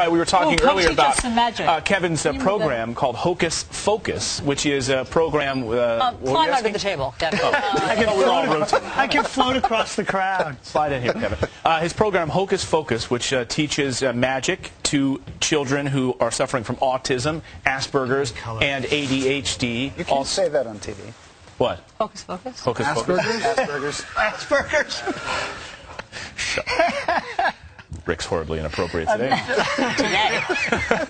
right, we were talking earlier about some magic. Kevin's program called Hocus Focus, which is a program... climb under the table, Kevin. I can float across the crowd. Slide in here, Kevin. His program, Hocus Focus, which teaches magic to children who are suffering from autism, Asperger's, and ADHD. You can't say that on TV. What? Focus, focus. Hocus Focus? Asperger's. Asperger's. Rick's horribly inappropriate today.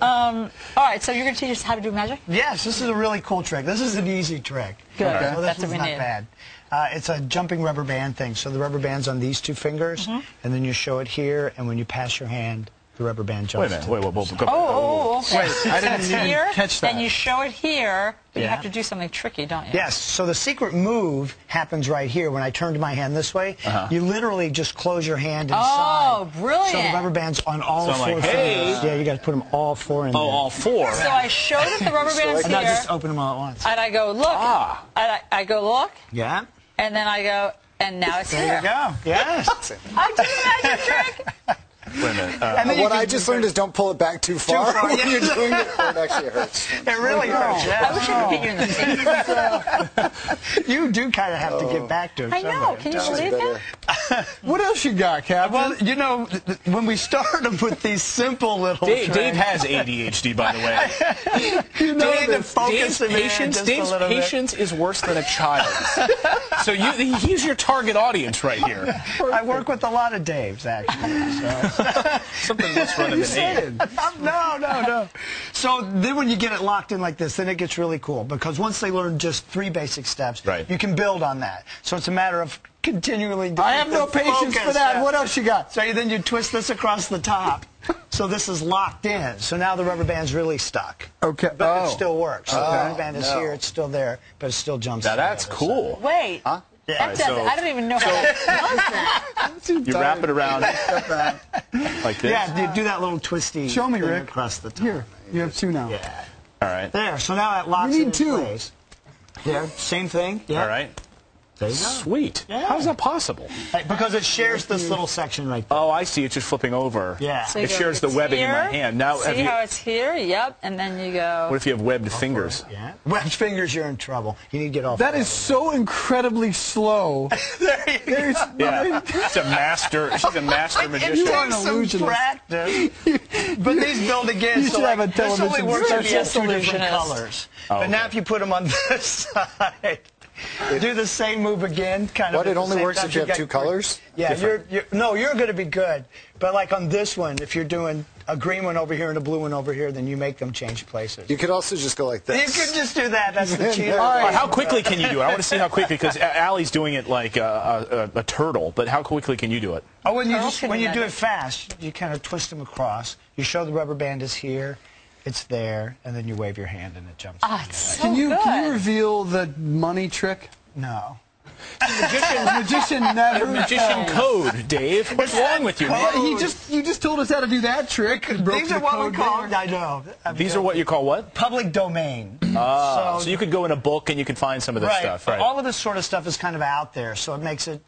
All right, so you're going to teach us how to do magic? Yes, this is a really cool trick. This is an easy trick. Good. Okay. So this That's what one's we not need. bad. It's a jumping rubber band thing. So the rubber band's on these two fingers, and then you show it here, and when you pass your hand, the rubber band jumps. Wait a minute. Wait, go. Okay. Wait, I didn't even Here, catch that. and you show it here, but you Yeah. have to do something tricky, don't you? Yes, so the secret move happens right here. When I turn my hand this way, you literally just close your hand inside. Oh, brilliant. So the rubber band's on all So I'm four like, hey. fingers. Yeah, you got to put them all four in there. Oh, all four. So I show that the rubber band's And not here, just open them all at once. and I go, look. And I go, look, Yeah. and then I go, and now it's There here. you go. Yes. I did a magic trick. Wait a minute. And then you What can I just learned is don't pull it back too far, far, when yeah. you're doing it, or it actually hurts. It really hurts. Yeah. I wish I could hit you in the face. You do kind of have to get back to it. I know. Can you believe it? What else you got, Captain? Well, you know, when we started with these simple little Dave tricks, has ADHD, by the way. you know, Dave, to focus Dave's him in just a Dave's little bit. patience is worse than a child's. So he's your target audience right here. I work with a lot of Daves, actually. So. Something less running than Dave. No. So then when you get it locked in like this, then it gets really cool. Because once they learn just 3 basic steps, Right. you can build on that. So it's a matter of continually doing I have no the patience focus. for that. Yeah. What else you got? So then you twist this across the top. So this is locked in. So now the rubber band's really stuck. Okay. But it still works. So the rubber band is here, it's still there, but it still jumps Now to the that's other cool. Wait. side. Yeah. That does it. I don't even know how that does that. You wrap it around like this. Yeah, you do that little twisty Show me, thing Rick. across the top. Here, you have 2 now. Yeah. All right. There, so now that locks We need in 2. place. There, same thing. Yeah. All right. There you go. Sweet. Yeah. How's that possible? Hey, because it shares this little section right there. Oh, I see. It's just flipping over. Yeah. So you It go, shares the it's webbing in my here. hand. Now, See have you, how it's here? Yep. And then you go. what if you have webbed fingers? Yeah. Webbed fingers, you're in trouble. You need to get off. That is so incredibly slow. there you There's go. Yeah. She's a master. She's a master It magician. are an takes some illusionist. practice. But these build again. You so should have a this only television works if you have special. 2 different Illusionist. colors. Oh, but now okay. if you put them on this side, do the same move again. Kind of. What, at it the only same works time. if you have got 2 colors? Yeah, you're going to be good. But like on this one, if you're doing a green one over here and a blue one over here, then you make them change places. You could also just go like You this. could just do that. That's the cheat. All right, how quickly can you do it? I want to see how quickly, because Allie's doing it like a turtle, but how quickly can you do it? Oh, when you Turtles can do do that. it fast, you kind of twist them across. You show the rubber band is here, it's there, and then you wave your hand and it jumps. Ah, it's so Can you good. reveal the money trick? No. Magician never. Magician code, Dave. What's wrong with you, man? You just told us how to do that trick. Broke These are the what we code call. there. I know. These are what you call what? public domain. So you could go in a book and you can find some of this Right. stuff. Right. All of this sort of stuff is kind of out there, so it makes it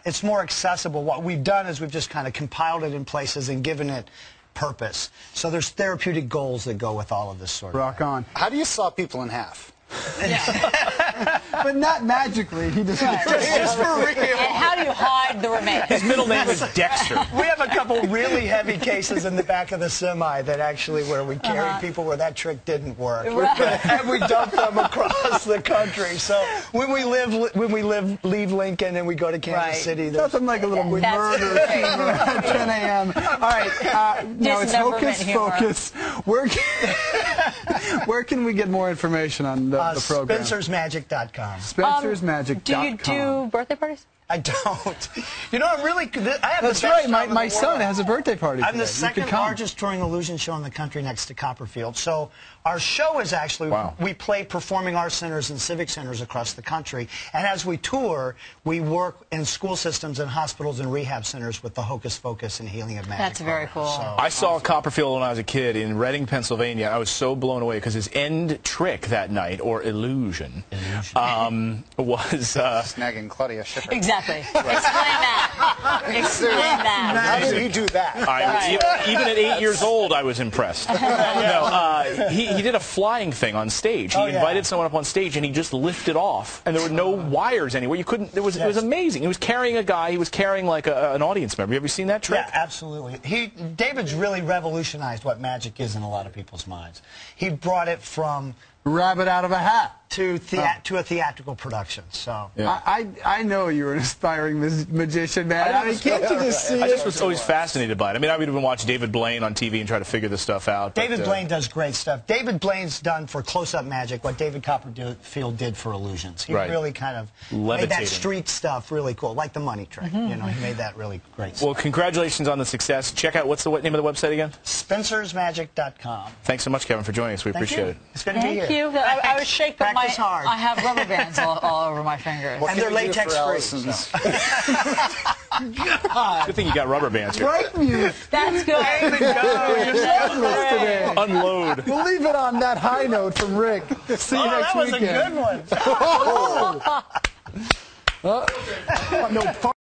it's more accessible. What we've done is we've just kind of compiled it in places and given it purpose. So there's therapeutic goals that go with all of this sort of Rock on. How do you saw people in half? But not magically. He just. Just for real. And how do you hide the remains? His middle name is Dexter. We have a couple really heavy cases in the back of the semi that actually where we carried people where that trick didn't work, and we dumped them across the country. So when we leave Lincoln and we go to Kansas Right. City, there's Nothing like a little That's murder great. scene at 10 a.m. All right, now it's never Hocus meant humor. Focus. Where can we get more information on the program? Spencer'sMagic.com. Spencer'sMagic.com. Do you do birthday parties? I don't. You know, I'm really. I have That's the best right. job in My the son world. has a birthday party I'm today. the You second could come. largest touring illusion show in the country next to Copperfield. So our show is actually, Wow. we play performing arts centers and civic centers across the country. And as we tour, we work in school systems and hospitals and rehab centers with the Hocus Focus and Healing of Magic. That's very program. cool. So, I saw Copperfield when I was a kid in Reading, Pennsylvania. I was so blown away because his end trick that night, or illusion, was Snagging Claudia Schiffer. Exactly. Explain that. Explain that. How did he do that? Even at 8 years old, I was impressed. He did a flying thing on stage. He invited someone up on stage, and he just lifted off, and there were no wires anywhere. You couldn't. It was amazing. He was carrying a guy. He was carrying like an audience member. Have you seen that trick? Yeah, absolutely. David's really revolutionized what magic is in a lot of people's minds. He brought it from rabbit out of a hat to a theatrical production. So I know you're an aspiring magician, man. I mean, can't you just see I it? just was always fascinated by it. I mean, I would even watch David Blaine on TV and try to figure this stuff out. David Blaine does great stuff. David Blaine's done for close-up magic what David Copperfield did for illusions. He really kind of made that street stuff really cool, like the money trick. You know, he made that really great stuff. Well, congratulations on the success. Check out, what's the name of the website again? SpencersMagic.com. Thanks so much, Kevin, for joining us. We appreciate it. It's good to be here. Thank you. I was shaking, but Practice hard. I have rubber bands all over my fingers. And they're latex-free. Good thing you got rubber bands here. Break music. That's good. Today. Unload. We'll leave it on that high note from Rick. See you next That was weekend. a good one. No,